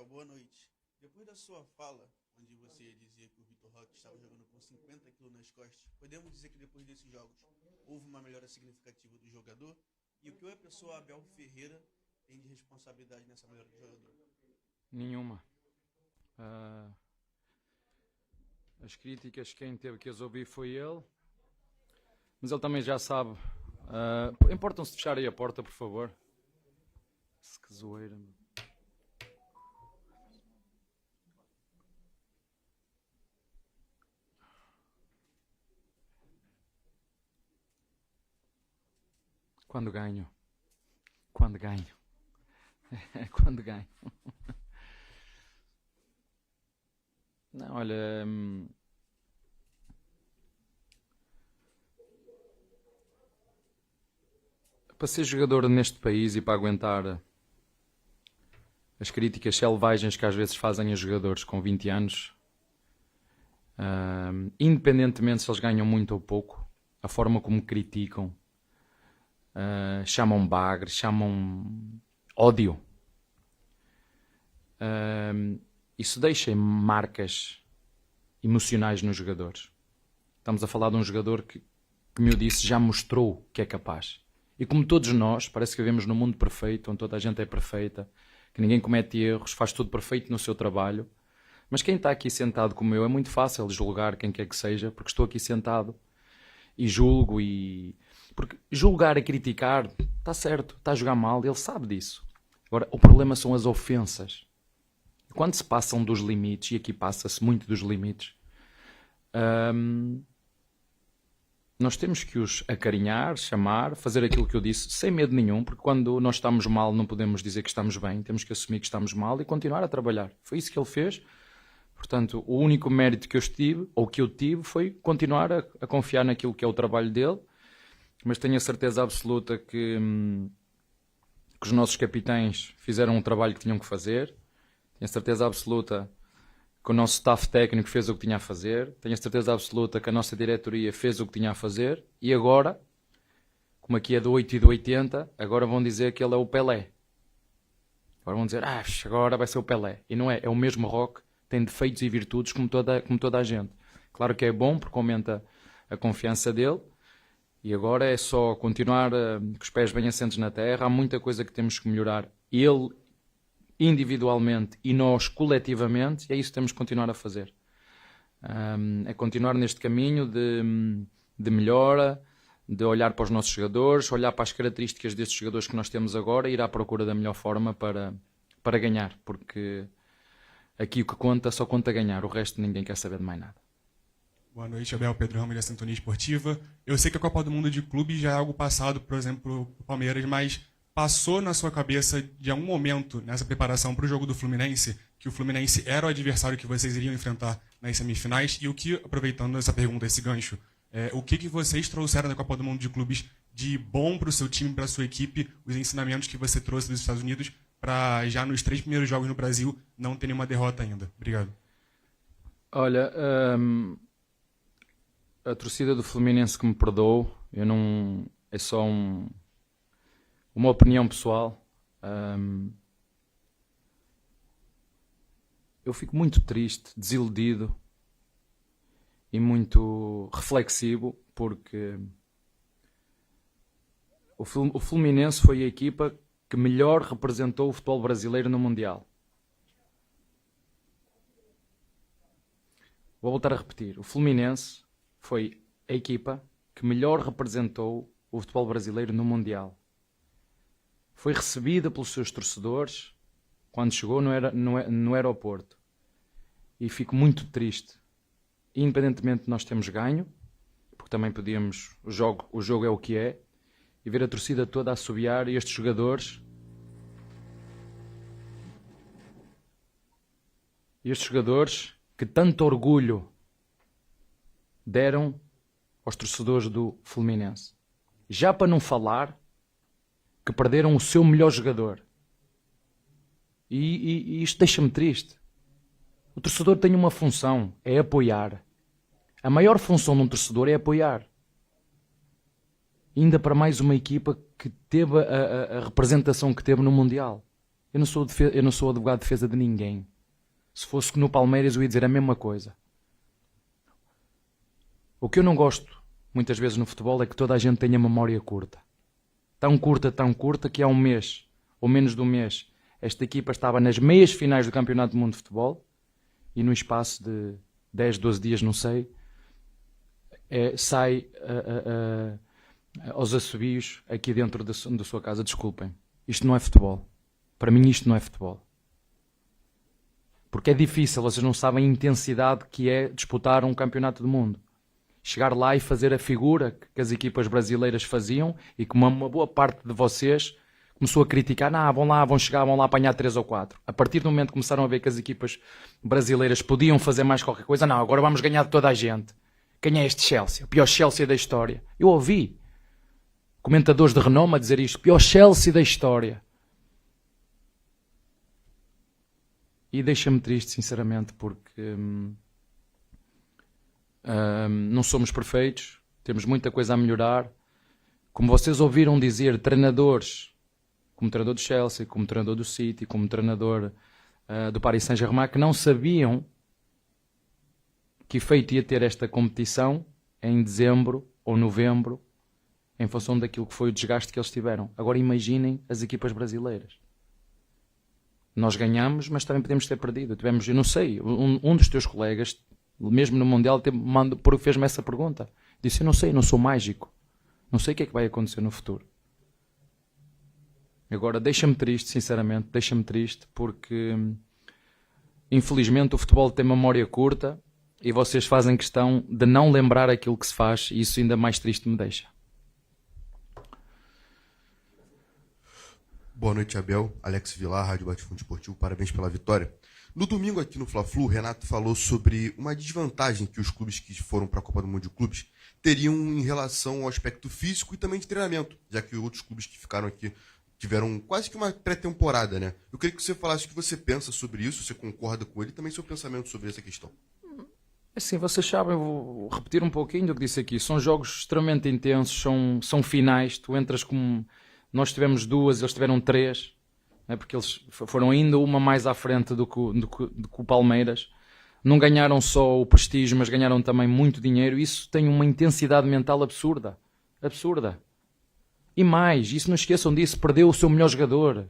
boa noite. Depois da sua fala, onde você dizia que o Vitor Roque estava jogando com 50 quilos nas costas, podemos dizer que depois desses jogos houve uma melhora significativa do jogador? E o que a pessoa Abel Ferreira tem de responsabilidade nessa melhora do jogador? Nenhuma. As críticas, quem teve que as ouvir foi ele, mas ele também já sabe. Importam-se de fechar aí a porta, por favor. Que zoeira, meu. Quando ganho. Quando ganho. Quando ganho. Não, olha... Para ser jogador neste país e para aguentar as críticas selvagens que às vezes fazem a jogadores com 20 anos, independentemente se eles ganham muito ou pouco, a forma como criticam, chamam bagre, chamam ódio, isso deixa marcas emocionais nos jogadores. Estamos a falar de um jogador que, como eu disse, já mostrou que é capaz. E como todos nós, parece que vivemos num mundo perfeito, onde toda a gente é perfeita, que ninguém comete erros, faz tudo perfeito no seu trabalho. Mas quem está aqui sentado como eu, é muito fácil julgar quem quer que seja, porque estou aqui sentado e julgo e... Porque julgar e criticar, está certo, está a jogar mal, ele sabe disso. Agora, o problema são as ofensas. Quando se passam dos limites, e aqui passa-se muito dos limites, nós temos que os acarinhar, chamar, fazer aquilo que eu disse, sem medo nenhum, porque quando nós estamos mal não podemos dizer que estamos bem, temos que assumir que estamos mal e continuar a trabalhar. Foi isso que ele fez. Portanto, o único mérito que eu tive, foi continuar a confiar naquilo que é o trabalho dele, mas tenho a certeza absoluta que os nossos capitães fizeram o trabalho que tinham que fazer. Tenho a certeza absoluta que o nosso staff técnico fez o que tinha a fazer. Tenho a certeza absoluta que a nossa diretoria fez o que tinha a fazer. E agora, como aqui é do 8 e do 80, agora vão dizer que ele é o Pelé. Agora vão dizer, agora vai ser o Pelé. E não é, é o mesmo Roque, tem defeitos e virtudes como toda a gente. Claro que é bom porque aumenta a confiança dele. E agora é só continuar com os pés bem assentes na terra. Há muita coisa que temos que melhorar. Ele individualmente e nós coletivamente, e é isso que temos que continuar a fazer. É continuar neste caminho de melhora, de olhar para os nossos jogadores, olhar para as características destes jogadores que nós temos agora e ir à procura da melhor forma para ganhar, porque aqui o que conta, só conta ganhar, o resto ninguém quer saber de mais nada. Boa noite, Abel, Pedro Ramos da Sintonia Esportiva. Eu sei que a Copa do Mundo de Clubes já é algo passado, por exemplo, o Palmeiras, mas passou na sua cabeça de algum momento, nessa preparação para o jogo do Fluminense, que o Fluminense era o adversário que vocês iriam enfrentar nas semifinais? E o que, aproveitando essa pergunta, esse gancho, o que vocês trouxeram da Copa do Mundo de Clubes de bom para o seu time, para a sua equipe, os ensinamentos que você trouxe dos Estados Unidos, para já nos 3 primeiros jogos no Brasil não ter nenhuma derrota ainda? Obrigado. Olha, a torcida do Fluminense que me perdoou, eu não... É só uma opinião pessoal. Eu fico muito triste, desiludido e muito reflexivo, porque o Fluminense foi a equipa que melhor representou o futebol brasileiro no Mundial. Vou voltar a repetir. O Fluminense foi a equipa que melhor representou o futebol brasileiro no Mundial. Foi recebida pelos seus torcedores quando chegou no aeroporto. E fico muito triste. Independentemente de nós termos ganho, porque também podíamos... O jogo é o que é. E ver a torcida toda a assobiar e estes jogadores... que tanto orgulho deram aos torcedores do Fluminense. Já para não falar que perderam o seu melhor jogador. E isto deixa-me triste. O torcedor tem uma função, é apoiar. A maior função de um torcedor é apoiar. Ainda para mais uma equipa que teve a representação que teve no Mundial. Eu não sou advogado de defesa de ninguém. Se fosse no Palmeiras eu ia dizer a mesma coisa. O que eu não gosto muitas vezes no futebol é que toda a gente tenha memória curta. Tão curta que há um mês, ou menos de um mês, esta equipa estava nas meias finais do Campeonato do Mundo de Futebol e no espaço de 10, 12 dias, não sei, sai aos assobios aqui dentro da sua casa. Desculpem, isto não é futebol. Para mim isto não é futebol. Porque é difícil, vocês não sabem a intensidade que é disputar um campeonato do mundo. Chegar lá e fazer a figura que as equipas brasileiras faziam e que uma boa parte de vocês começou a criticar. Vão lá apanhar 3 ou 4. A partir do momento que começaram a ver que as equipas brasileiras podiam fazer mais qualquer coisa, agora vamos ganhar de toda a gente. Quem é este Chelsea? O pior Chelsea da história. Eu ouvi comentadores de renome a dizer isto. Pior Chelsea da história. E deixa-me triste, sinceramente, porque não somos perfeitos, temos muita coisa a melhorar. Como vocês ouviram dizer, treinadores, como treinador do Chelsea, como treinador do City, como treinador do Paris Saint-Germain, que não sabiam que efeito ia ter esta competição em dezembro ou novembro, em função daquilo que foi o desgaste que eles tiveram. Agora imaginem as equipas brasileiras. Nós ganhamos, mas também podemos ter perdido. Eu não sei, um dos teus colegas, mesmo no Mundial, fez-me essa pergunta. Disse, eu não sei, não sou mágico. Não sei o que é que vai acontecer no futuro. Agora, deixa-me triste, sinceramente, porque infelizmente o futebol tem memória curta e vocês fazem questão de não lembrar aquilo que se faz e isso ainda mais triste me deixa. Boa noite, Abel. Alex Vilar, Rádio Bate-Fundo Esportivo. Parabéns pela vitória. No domingo aqui no Fla-Flu, o Renato falou sobre uma desvantagem que os clubes que foram para a Copa do Mundo de Clubes teriam em relação ao aspecto físico e também de treinamento, já que outros clubes que ficaram aqui tiveram quase que uma pré-temporada, né? Eu queria que você falasse o que você pensa sobre isso, você concorda com ele e também seu pensamento sobre essa questão. Assim, vocês sabem, eu vou repetir um pouquinho do que disse aqui. São jogos extremamente intensos, são finais, tu entras com... Nós tivemos 2, eles tiveram 3, né, porque eles foram ainda uma mais à frente do que o Palmeiras. Não ganharam só o prestígio, mas ganharam também muito dinheiro. Isso tem uma intensidade mental absurda. Absurda. E mais, isso não esqueçam disso, perdeu o seu melhor jogador.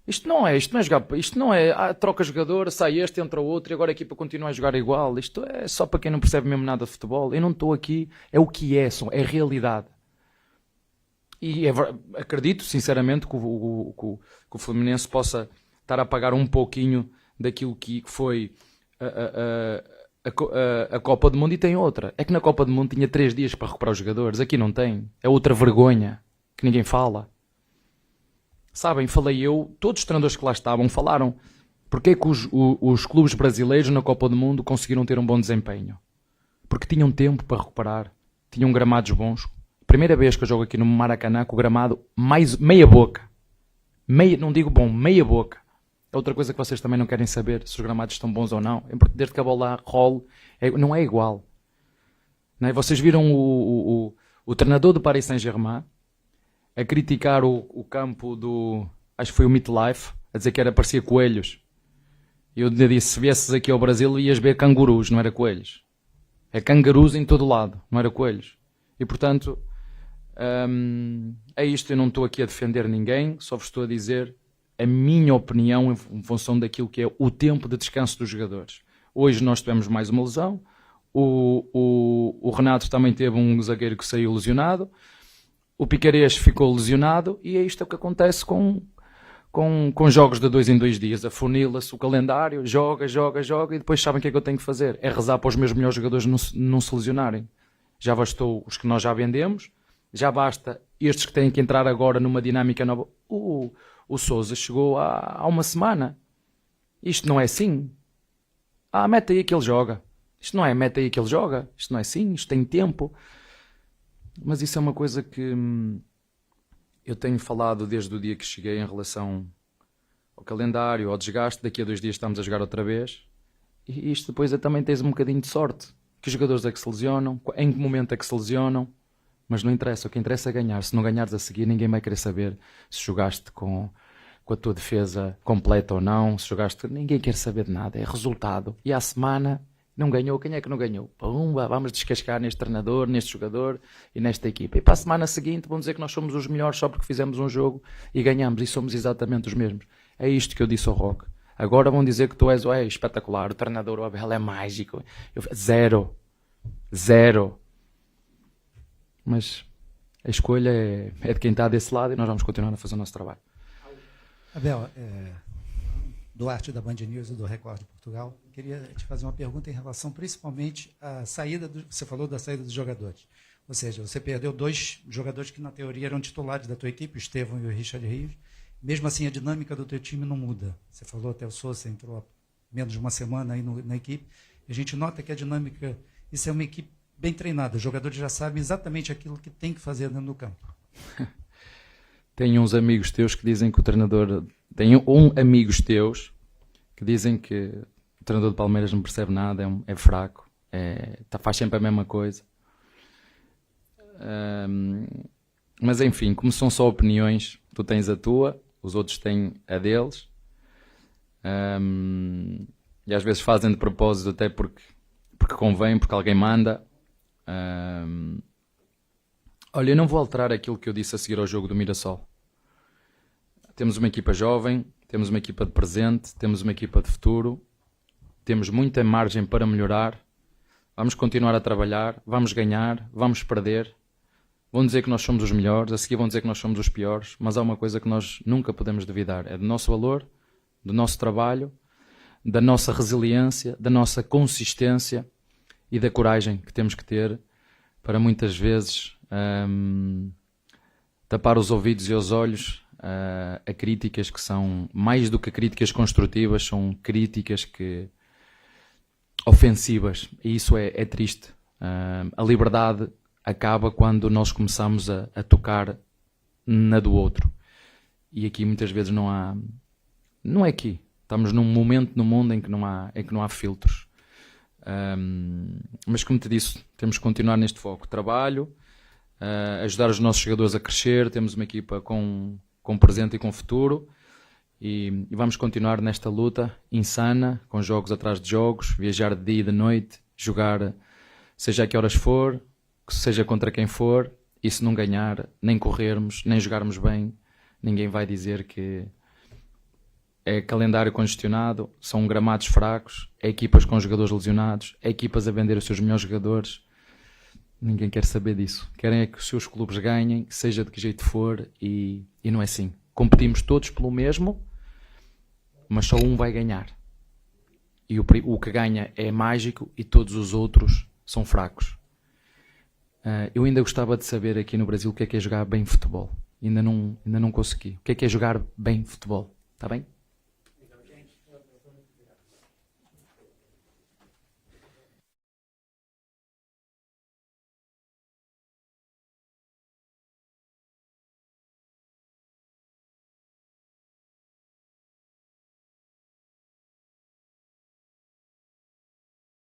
Isto não é jogar, isto não é, troca jogador, sai este, entra o outro e agora a equipa continua a jogar igual. Isto é só para quem não percebe mesmo nada de futebol. Eu não estou aqui, é o que é realidade. E acredito, sinceramente, que o Fluminense possa estar a pagar um pouquinho daquilo que foi a Copa do Mundo e tem outra. É que na Copa do Mundo tinha 3 dias para recuperar os jogadores. Aqui não tem. É outra vergonha que ninguém fala. Sabem, falei eu, todos os treinadores que lá estavam falaram. Porque é que os clubes brasileiros na Copa do Mundo conseguiram ter um bom desempenho? Porque tinham tempo para recuperar. Tinham gramados bons. Primeira vez que eu jogo aqui no Maracanã com o gramado mais meia boca. Não digo bom, meia boca. É outra coisa que vocês também não querem saber, se os gramados estão bons ou não. Desde que a bola role, não é igual. Não é? Vocês viram o treinador do Paris Saint-Germain a criticar o campo do... Acho que foi o MetLife, a dizer que parecia coelhos. E eu disse, se viesses aqui ao Brasil ias ver cangurus, não era coelhos. É cangurus em todo lado, não era coelhos. E portanto... é isto, eu não estou aqui a defender ninguém, só vos estou a dizer a minha opinião em função daquilo que é o tempo de descanso dos jogadores. Hoje nós tivemos mais uma lesão, o Renato também teve um zagueiro que saiu lesionado, o Piquerez ficou lesionado e é isto que acontece com jogos de 2 em 2 dias, afunila-se o calendário, joga e depois sabem o que é que eu tenho que fazer, é rezar para os meus melhores jogadores não se lesionarem. Já bastou os que nós já vendemos, já basta estes que têm que entrar agora numa dinâmica nova. O Sousa chegou há uma semana. Isto não é assim. Mete aí que ele joga. Isto não é mete aí que ele joga. Isto não é assim, isto tem tempo. Mas isso é uma coisa que eu tenho falado desde o dia que cheguei em relação ao calendário, ao desgaste. Daqui a 2 dias estamos a jogar outra vez. E isto depois também tens um bocadinho de sorte. Que jogadores é que se lesionam, em que momento é que se lesionam, mas não interessa, o que interessa é ganhar. Se não ganhares a seguir, ninguém vai querer saber se jogaste com com a tua defesa completa ou não, se jogaste, ninguém quer saber de nada, é resultado. E à semana não ganhou, quem é que não ganhou? Pumba, vamos descascar neste treinador, neste jogador e nesta equipa. E para a semana seguinte vão dizer que nós somos os melhores só porque fizemos um jogo e ganhamos, e somos exatamente os mesmos. É isto que eu disse ao Roque. Agora vão dizer que tu és espetacular, o treinador, o Abel é mágico. Zero. Mas a escolha é de quem está desse lado e nós vamos continuar a fazer o nosso trabalho. Abel, Duarte da Band News e do Record de Portugal, queria te fazer uma pergunta em relação principalmente à saída, você falou da saída dos jogadores. Ou seja, você perdeu 2 jogadores que na teoria eram titulares da tua equipe, o Estevão e o Richard Rios. Mesmo assim, a dinâmica do teu time não muda. Você falou até o Sousa entrou há menos de uma semana aí na equipe. E a gente nota que a dinâmica, isso é uma equipe bem treinada. Os jogadores já sabem exatamente aquilo que tem que fazer dentro do campo. Tenho uns amigos teus que dizem que o treinador... Tenho amigos teus que dizem que o treinador do Palmeiras não percebe nada, é fraco, faz sempre a mesma coisa. Mas enfim, como são só opiniões, tu tens a tua, os outros têm a deles. E às vezes fazem de propósito até porque convém, porque alguém manda. Olha, eu não vou alterar aquilo que eu disse a seguir ao jogo do Mirassol. Temos uma equipa jovem, temos uma equipa de presente, temos uma equipa de futuro, temos muita margem para melhorar, vamos continuar a trabalhar, vamos ganhar, vamos perder, vão dizer que nós somos os melhores, a seguir vão dizer que nós somos os piores, mas há uma coisa que nós nunca podemos duvidar, é do nosso valor, do nosso trabalho, da nossa resiliência, da nossa consistência e da coragem que temos que ter para muitas vezes tapar os ouvidos e os olhos a críticas que são, mais do que críticas construtivas, são críticas ofensivas, e isso é triste. A liberdade acaba quando nós começamos a tocar na do outro, e aqui muitas vezes não é aqui, estamos num momento no mundo em que não há filtros. Mas como te disse, temos que continuar neste foco, trabalho, ajudar os nossos jogadores a crescer, temos uma equipa com presente e com futuro, e vamos continuar nesta luta insana, com jogos atrás de jogos, viajar de dia e de noite, jogar seja a que horas for, seja contra quem for, e se não ganhar, nem corrermos, nem jogarmos bem, ninguém vai dizer que é calendário congestionado, são gramados fracos, é equipas com jogadores lesionados, é equipas a vender os seus melhores jogadores. Ninguém quer saber disso. Querem é que os seus clubes ganhem, seja de que jeito for, e não é assim. Competimos todos pelo mesmo, mas só um vai ganhar. E o que ganha é mágico e todos os outros são fracos. Eu ainda gostava de saber aqui no Brasil o que é jogar bem futebol. Ainda não consegui. O que é jogar bem futebol? Está bem?